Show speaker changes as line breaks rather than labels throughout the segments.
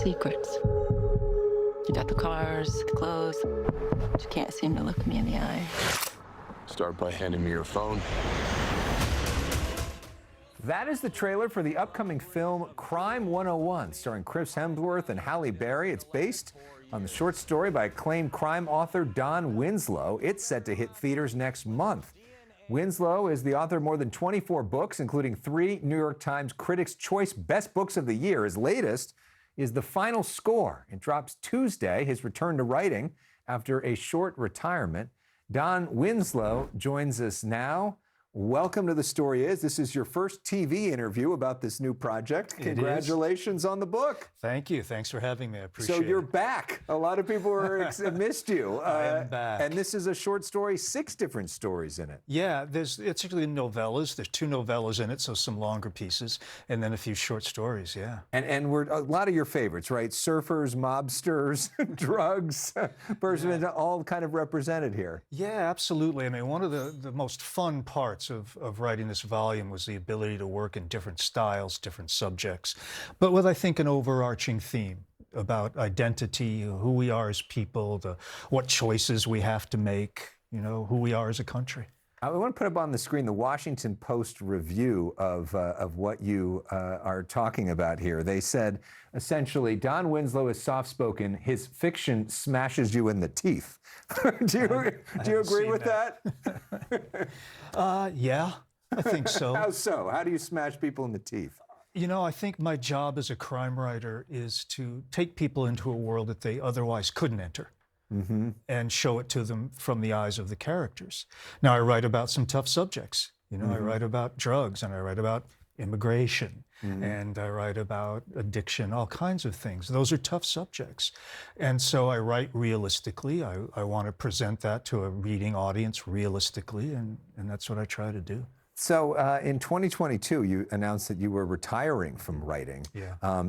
secrets. You got the cars, the clothes, but you can't seem to look me in the eye.
Start by handing me your phone.
That is the trailer for the upcoming film Crime 101, starring Chris Hemsworth and Halle Berry. It's based on the short story by acclaimed crime author Don Winslow. It's set to hit theaters next month. Winslow is the author of more than 24 books, including 3 New York Times Critics' Choice Best Books of the Year. His latest is The Final Score. It drops Tuesday, his return to writing after a short retirement. Don Winslow joins us now. Welcome to The Story Is. This is your first TV interview about this new project. Congratulations on the book.
Thank you. Thanks for having me. I appreciate it.
So you're back. A lot of people have missed you.
I am back.
And this is a short story, 6 different stories in it.
Yeah, it's actually novellas. There's 2 novellas in it, so some longer pieces, and then a few short stories, yeah.
And we're a lot of your favorites, right? Surfers, mobsters, drugs, all kind of represented here.
Yeah, absolutely. I mean, one of the most fun parts of writing this volume was the ability to work in different styles, different subjects, but with, I think, an overarching theme about identity, who we are as people, what choices we have to make, you know, who we are as a country.
I want to put up on the screen the Washington Post review of what you are talking about here. They said, essentially, Don Winslow is soft-spoken. His fiction smashes you in the teeth. Do you agree with that?
Yeah, I think so.
How so? How do you smash people in the teeth?
You know, I think my job as a crime writer is to take people into a world that they otherwise couldn't enter. Mm-hmm. And show it to them from the eyes of the characters. Now, I write about some tough subjects. You know, I write about drugs, and I write about immigration, and I write about addiction, all kinds of things. Those are tough subjects. And so I write realistically. I want to present that to a reading audience realistically, and that's what I try to do.
So in 2022, you announced that you were retiring from writing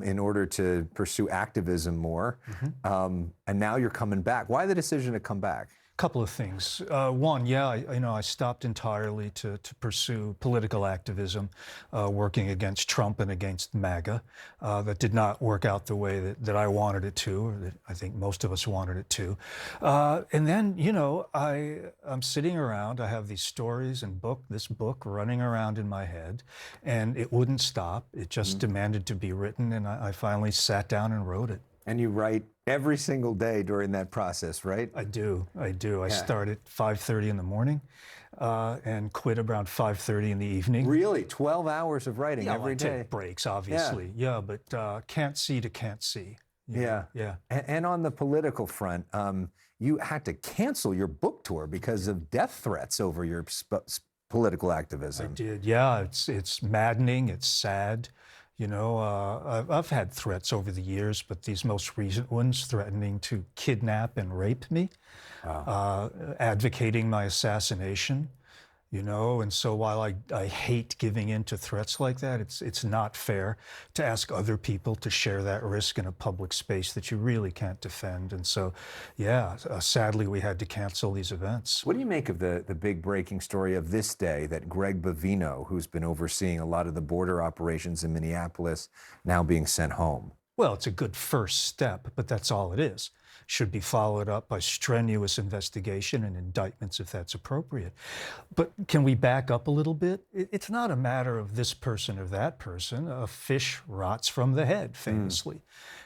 in order to pursue activism more. And now you're coming back. Why the decision to come back?
Couple of things. One, I stopped entirely to pursue political activism, working against Trump and against MAGA. That did not work out the way that I wanted it to, or that I think most of us wanted it to. And then, you know, I'm sitting around. I have these stories and this book running around in my head, and it wouldn't stop. It just demanded to be written, and I finally sat down and wrote it.
And you write every single day during that process, right?
I do. I start at 5:30 in the morning and quit around 5:30 in the evening.
Really? 12 hours of writing every day?
I take breaks, obviously. Yeah, but can't see to can't see.
Yeah. And on the political front, you had to cancel your book tour because of death threats over your political activism.
I did, yeah. It's maddening. It's sad. You know, I've had threats over the years, but these most recent ones threatening to kidnap and rape me, advocating my assassination, you know, and so while I hate giving in to threats like that, it's not fair to ask other people to share that risk in a public space that you really can't defend. And so, sadly, we had to cancel these events.
What do you make of the big breaking story of this day that Greg Bavino, who's been overseeing a lot of the border operations in Minneapolis, now being sent home?
Well, it's a good first step, but that's all it is. Should be followed up by strenuous investigation and indictments if that's appropriate. But can we back up a little bit? It's not a matter of this person or that person. A fish rots from the head, famously.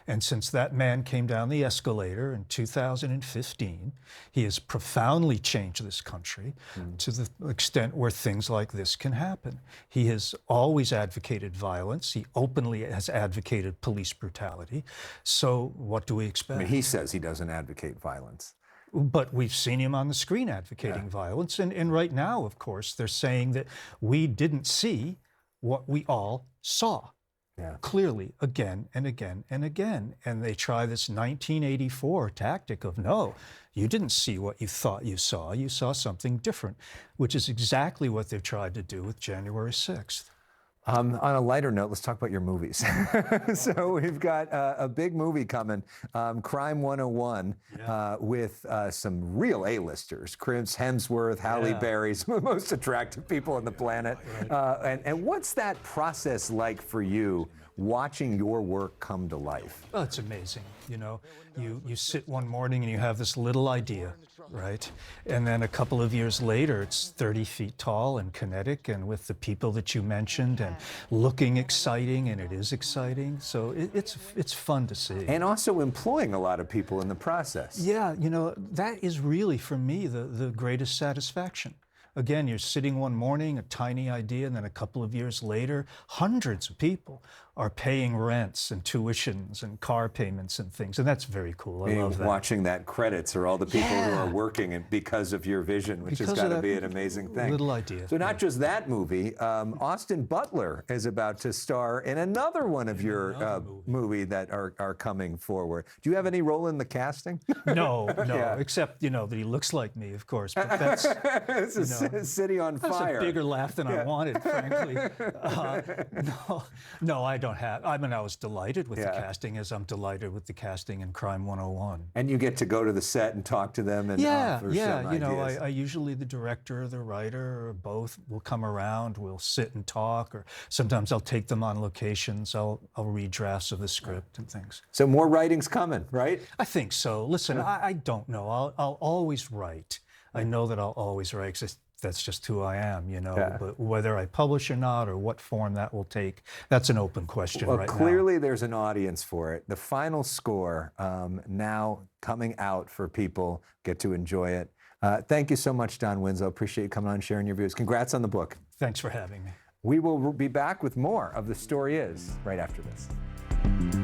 And since that man came down the escalator in 2015, he has profoundly changed this country to the extent where things like this can happen. He has always advocated violence. He openly has advocated police brutality. So what do we expect?
I mean, he says he doesn't advocate violence.
But we've seen him on the screen advocating violence. And right now, of course, they're saying that we didn't see what we all saw. Clearly, again and again and again. And they try this 1984 tactic of, no, you didn't see what you thought you saw something different, which is exactly what they've tried to do with January 6th.
On a lighter note, let's talk about your movies. So we've got a big movie coming, Crime 101, with some real A-listers, Chris Hemsworth, Halle Berry, some of the most attractive people on the planet. And what's that process like for you watching your work come to life?
Oh, it's amazing. You know, you sit one morning and you have this little idea, right? And then a couple of years later, it's 30 feet tall and kinetic and with the people that you mentioned and looking exciting, and it is exciting. So it's fun to see.
And also employing a lot of people in the process.
Yeah, you know, that is really, for me, the greatest satisfaction. Again, you're sitting one morning, a tiny idea, and then a couple of years later, hundreds of people are paying rents and tuitions and car payments and things, and that's very cool. I love that.
Watching that credits or all the people who are working because of your vision, which has got to be an amazing thing.
Little idea.
So not just that movie, Austin Butler is about to star in another one of your movie that are coming forward. Do you have any role in the casting?
No, except, you know, that he looks like me, of course, but that's...
It's a city on fire.
That's a bigger laugh than I wanted, frankly. No, I don't have. I mean, I was delighted with the casting, as I'm delighted with the casting in Crime 101.
And you get to go to the set and talk to them and offer some
you know,
ideas.
I usually, the director or the writer or both will come around, we'll sit and talk, or sometimes I'll take them on locations, I'll read drafts of the script and things.
So more writing's coming, right?
I think so. Listen, I don't know. I'll always write. I know that I'll always write, 'cause that's just who I am, you know. But whether I publish or not, or what form that will take, that's an open question right now.
Clearly there's an audience for it. The final score now coming out for people, get to enjoy it. Thank you so much, Don Winslow. Appreciate you coming on and sharing your views. Congrats on the book.
Thanks for having me.
We will be back with more of The Story Is right after this.